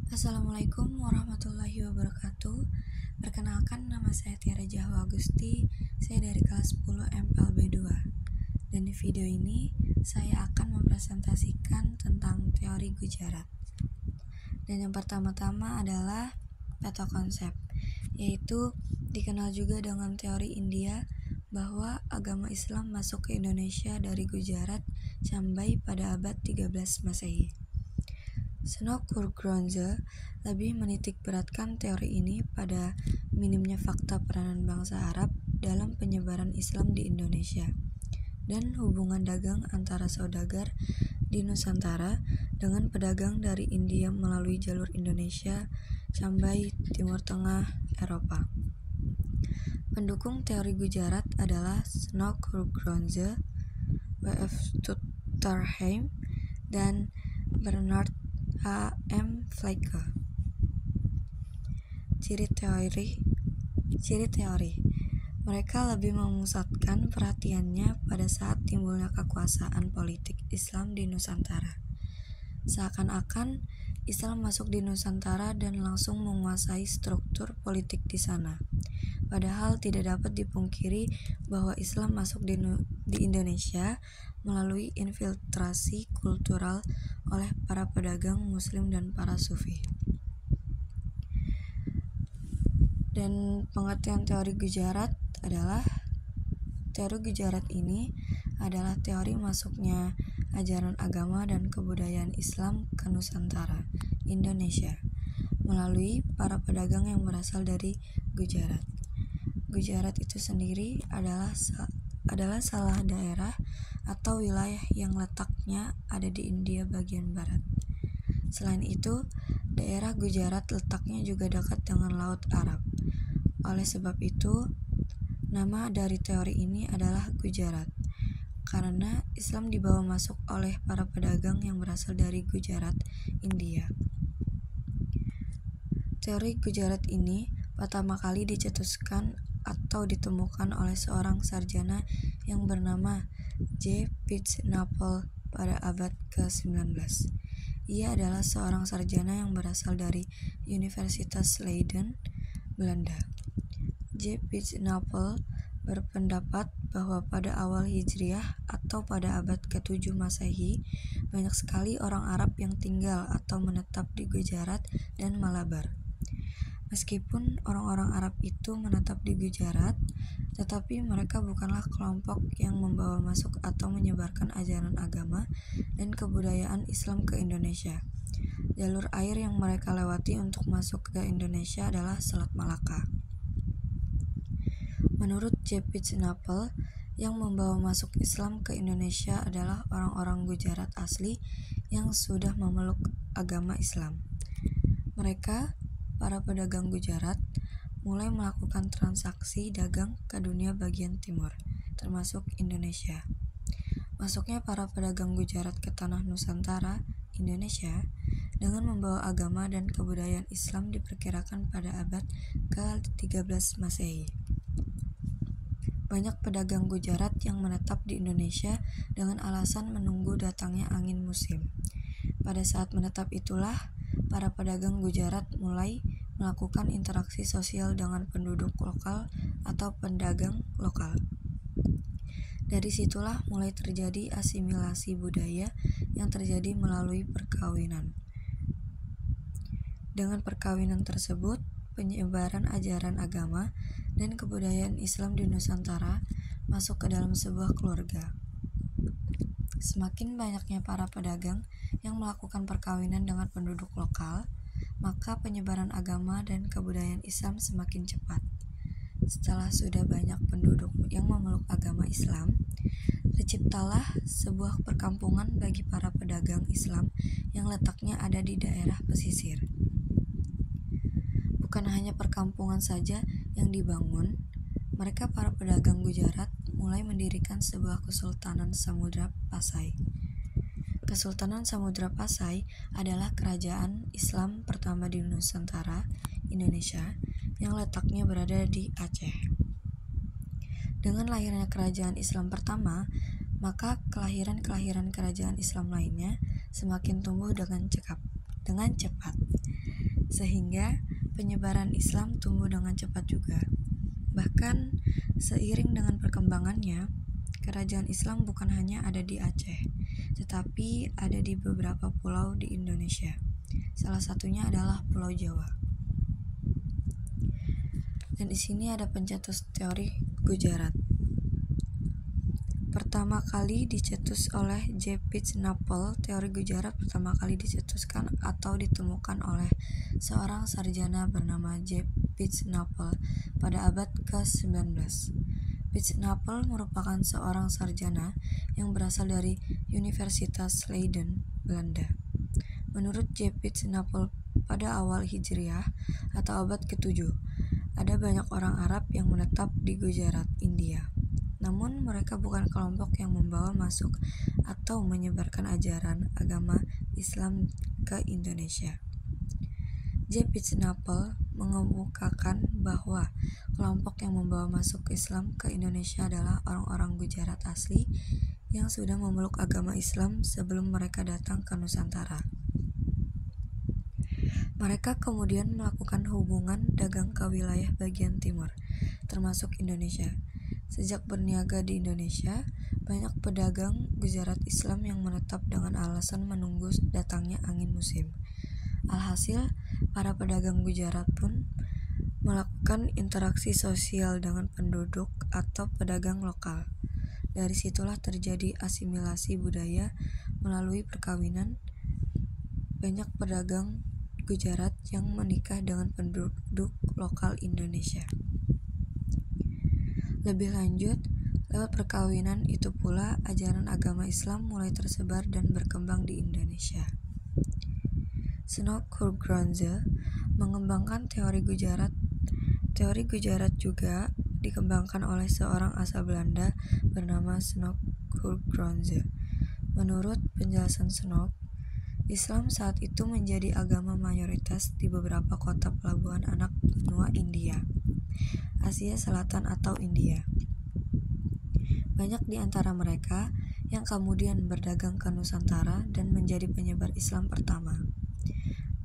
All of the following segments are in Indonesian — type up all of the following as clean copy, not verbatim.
Assalamualaikum warahmatullahi wabarakatuh. Perkenalkan, nama saya Tiara Jahwa Agusti. Saya dari kelas 10 MPLB 2. Dan di video ini saya akan mempresentasikan tentang teori Gujarat. Dan yang pertama-tama adalah peta konsep, yaitu dikenal juga dengan teori India bahwa agama Islam masuk ke Indonesia dari Gujarat sampai pada abad 13 Masehi. Seno Kurgronze lebih menitik beratkan teori ini pada minimnya fakta peranan bangsa Arab dalam penyebaran Islam di Indonesia dan hubungan dagang antara saudagar di Nusantara dengan pedagang dari India melalui jalur Indonesia sampai Timur Tengah Eropa. Pendukung teori Gujarat adalah Seno Kurgronze, W.F. Tutterheim, dan Bernard H.M. Fleike. Ciri teori. Mereka lebih memusatkan perhatiannya pada saat timbulnya kekuasaan politik Islam di Nusantara. Seakan-akan Islam masuk di Nusantara dan langsung menguasai struktur politik di sana. Padahal tidak dapat dipungkiri bahwa Islam masuk di Indonesia melalui infiltrasi kultural oleh para pedagang Muslim dan para Sufi. Dan pengertian teori Gujarat adalah teori Gujarat ini adalah teori masuknya ajaran agama dan kebudayaan Islam ke Nusantara, Indonesia, melalui para pedagang yang berasal dari Gujarat. Gujarat itu sendiri adalah salah daerah atau wilayah yang letaknya ada di India bagian barat. Selain itu, daerah Gujarat letaknya juga dekat dengan Laut Arab. Oleh sebab itu, nama dari teori ini adalah Gujarat, karena Islam dibawa masuk oleh para pedagang yang berasal dari Gujarat, India. Teori Gujarat ini pertama kali dicetuskan atau ditemukan oleh seorang sarjana yang bernama J. Pitznapel pada abad ke-19. Ia adalah seorang sarjana yang berasal dari Universitas Leiden, Belanda. J. Pitznapel berpendapat bahwa pada awal Hijriah atau pada abad ke-7 Masehi, banyak sekali orang Arab yang tinggal atau menetap di Gujarat dan Malabar. Meskipun orang-orang Arab itu menetap di Gujarat, tetapi mereka bukanlah kelompok yang membawa masuk atau menyebarkan ajaran agama dan kebudayaan Islam ke Indonesia. Jalur air yang mereka lewati untuk masuk ke Indonesia adalah Selat Malaka. Menurut J. Pitznapel, yang membawa masuk Islam ke Indonesia adalah orang-orang Gujarat asli yang sudah memeluk agama Islam. Mereka, para pedagang Gujarat, mulai melakukan transaksi dagang ke dunia bagian timur, termasuk Indonesia. Masuknya para pedagang Gujarat ke tanah Nusantara, Indonesia, dengan membawa agama dan kebudayaan Islam diperkirakan pada abad ke-13 Masehi. Banyak pedagang Gujarat yang menetap di Indonesia dengan alasan menunggu datangnya angin musim. Pada saat menetap itulah, para pedagang Gujarat mulai melakukan interaksi sosial dengan penduduk lokal atau pedagang lokal. Dari situlah mulai terjadi asimilasi budaya yang terjadi melalui perkawinan. Dengan perkawinan tersebut, penyebaran ajaran agama dan kebudayaan Islam di Nusantara masuk ke dalam sebuah keluarga. Semakin banyaknya para pedagang yang melakukan perkawinan dengan penduduk lokal, maka penyebaran agama dan kebudayaan Islam semakin cepat. Setelah sudah banyak penduduk yang memeluk agama Islam, terciptalah sebuah perkampungan bagi para pedagang Islam yang letaknya ada di daerah pesisir. Bukan hanya perkampungan saja yang dibangun, mereka para pedagang Gujarat mulai mendirikan sebuah Kesultanan Samudra Pasai. Kesultanan Samudra Pasai adalah kerajaan Islam pertama di Nusantara, Indonesia, yang letaknya berada di Aceh. Dengan lahirnya kerajaan Islam pertama, maka kelahiran kerajaan Islam lainnya semakin tumbuh dengan cepat. sehingga penyebaran Islam tumbuh dengan cepat juga. Bahkan seiring dengan perkembangannya, kerajaan Islam bukan hanya ada di Aceh, tetapi ada di beberapa pulau di Indonesia. Salah satunya adalah Pulau Jawa. Dan di sini ada pencetus teori Gujarat. Pertama kali dicetus oleh J. Pitts-Napel. Teori Gujarat pertama kali dicetuskan atau ditemukan oleh seorang sarjana bernama J. Pitts-Napel pada abad ke-19. Pitts-Napel merupakan seorang sarjana yang berasal dari Universitas Leiden, Belanda. Menurut J. Pitts-Napel, pada awal Hijriah atau abad ke-7, ada banyak orang Arab yang menetap di Gujarat, India. Namun mereka bukan kelompok yang membawa masuk atau menyebarkan ajaran agama Islam ke Indonesia. J. Pitts-Napel mengemukakan bahwa kelompok yang membawa masuk Islam ke Indonesia adalah orang-orang Gujarat asli yang sudah memeluk agama Islam sebelum mereka datang ke Nusantara. Mereka kemudian melakukan hubungan dagang ke wilayah bagian timur, termasuk Indonesia. Sejak berniaga di Indonesia, banyak pedagang Gujarat Islam yang menetap dengan alasan menunggu datangnya angin musim. Alhasil, para pedagang Gujarat pun melakukan interaksi sosial dengan penduduk atau pedagang lokal. Dari situlah terjadi asimilasi budaya melalui perkawinan. Banyak pedagang Gujarat yang menikah dengan penduduk lokal Indonesia. Lebih lanjut, lewat perkawinan itu pula ajaran agama Islam mulai tersebar dan berkembang di Indonesia. Snoek Hurgronje mengembangkan teori Gujarat. Teori Gujarat juga dikembangkan oleh seorang asal Belanda bernama Snoek Hurgronje. Menurut penjelasan Snoek, Islam saat itu menjadi agama mayoritas di beberapa kota pelabuhan anak benua India, Asia Selatan atau India. Banyak di antara mereka yang kemudian berdagang ke Nusantara dan menjadi penyebar Islam pertama.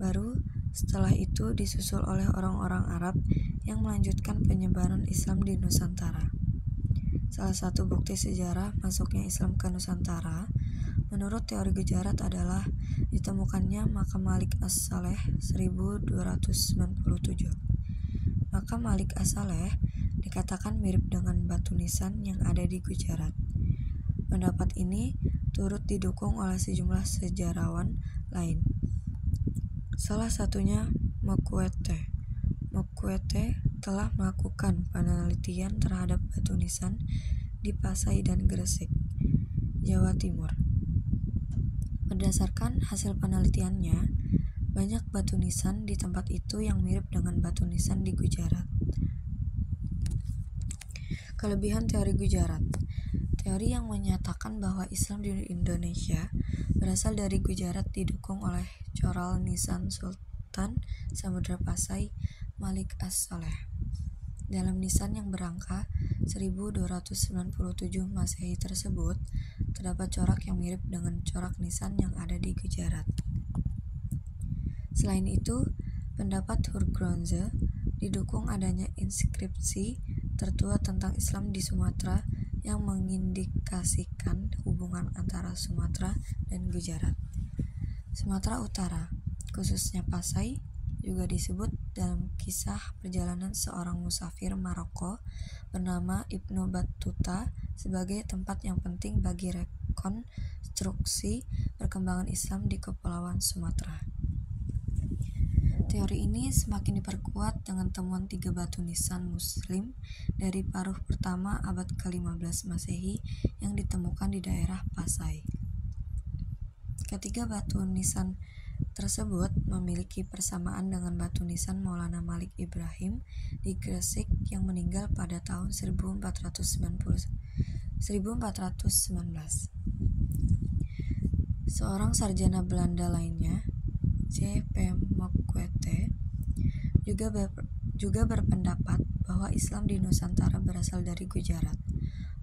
Baru setelah itu disusul oleh orang-orang Arab yang melanjutkan penyebaran Islam di Nusantara. Salah satu bukti sejarah masuknya Islam ke Nusantara menurut teori Gujarat adalah ditemukannya makam Malik As-Saleh 1297. Makam Malik As-Saleh dikatakan mirip dengan batu nisan yang ada di Gujarat. Pendapat ini turut didukung oleh sejumlah sejarawan lain. Salah satunya Mokwete. Mokwete telah melakukan penelitian terhadap batu nisan di Pasai dan Gresik, Jawa Timur. Berdasarkan hasil penelitiannya, banyak batu nisan di tempat itu yang mirip dengan batu nisan di Gujarat. Kelebihan teori Gujarat. Teori yang menyatakan bahwa Islam di Indonesia berasal dari Gujarat didukung oleh coral nisan Sultan Samudra Pasai Malik As-Saleh. Dalam nisan yang berangka 1297 Masehi tersebut, terdapat corak yang mirip dengan corak nisan yang ada di Gujarat. Selain itu, pendapat Hurgronje didukung adanya inskripsi tertua tentang Islam di Sumatera yang mengindikasikan hubungan antara Sumatera dan Gujarat. Sumatera Utara, khususnya Pasai, juga disebut dalam kisah perjalanan seorang musafir Maroko bernama Ibnu Battuta sebagai tempat yang penting bagi rekonstruksi perkembangan Islam di Kepulauan Sumatera. Teori ini semakin diperkuat dengan temuan 3 batu nisan Muslim dari paruh pertama abad ke-15 Masehi yang ditemukan di daerah Pasai. Ketiga batu nisan tersebut memiliki persamaan dengan batu nisan Maulana Malik Ibrahim di Gresik yang meninggal pada tahun 1419. Seorang sarjana Belanda lainnya, J. P. Mokwete, juga berpendapat bahwa Islam di Nusantara berasal dari Gujarat.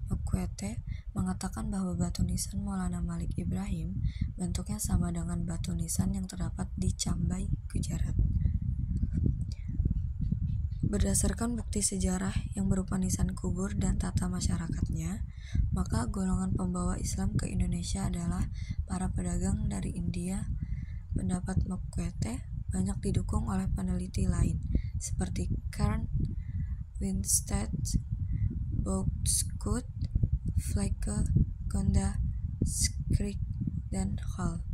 Mokwete mengatakan bahwa batu nisan Maulana Malik Ibrahim bentuknya sama dengan batu nisan yang terdapat di Cambai, Gujarat. Berdasarkan bukti sejarah yang berupa nisan kubur dan tata masyarakatnya, maka golongan pembawa Islam ke Indonesia adalah para pedagang dari India. Pendapat McQuete banyak didukung oleh peneliti lain, seperti Kern, Winstead, Bogscoot, Flecke, Gonda, Skrick, dan Hall.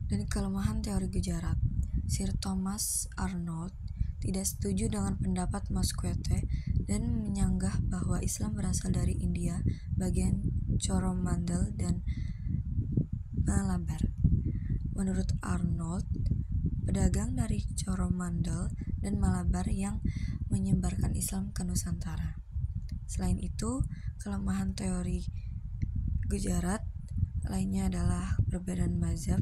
Dan kelemahan teori Gujarat. Sir Thomas Arnold tidak setuju dengan pendapat McQuete dan menyanggah bahwa Islam berasal dari India bagian Coromandel dan Malabar. Menurut Arnold, pedagang dari Coromandel dan Malabar yang menyebarkan Islam ke Nusantara. Selain itu, kelemahan teori Gujarat lainnya adalah perbedaan mazhab,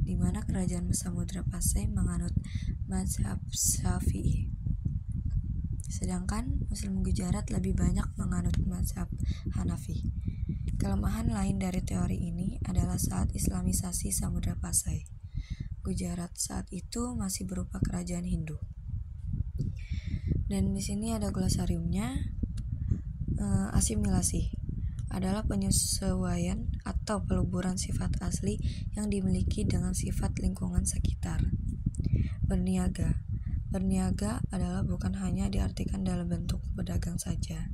di mana kerajaan Samudra Pasai menganut mazhab Syafi'i, sedangkan Muslim Gujarat lebih banyak menganut mazhab Hanafi. Kelemahan lain dari teori ini adalah saat Islamisasi Samudra Pasai. Gujarat saat itu masih berupa kerajaan Hindu. Dan di sini ada glosariumnya. Asimilasi adalah penyesuaian atau peluburan sifat asli yang dimiliki dengan sifat lingkungan sekitar. Berniaga adalah bukan hanya diartikan dalam bentuk pedagang saja,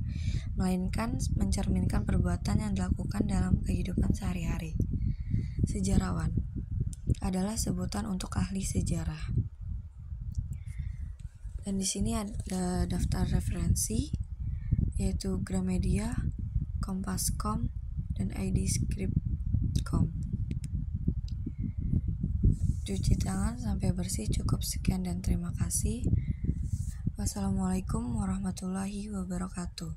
melainkan mencerminkan perbuatan yang dilakukan dalam kehidupan sehari-hari. Sejarawan adalah sebutan untuk ahli sejarah. Dan di sini ada daftar referensi, yaitu Gramedia, Kompas.com, dan idscript.com. Cuci tangan sampai bersih. Cukup sekian dan terima kasih. Wassalamualaikum warahmatullahi wabarakatuh.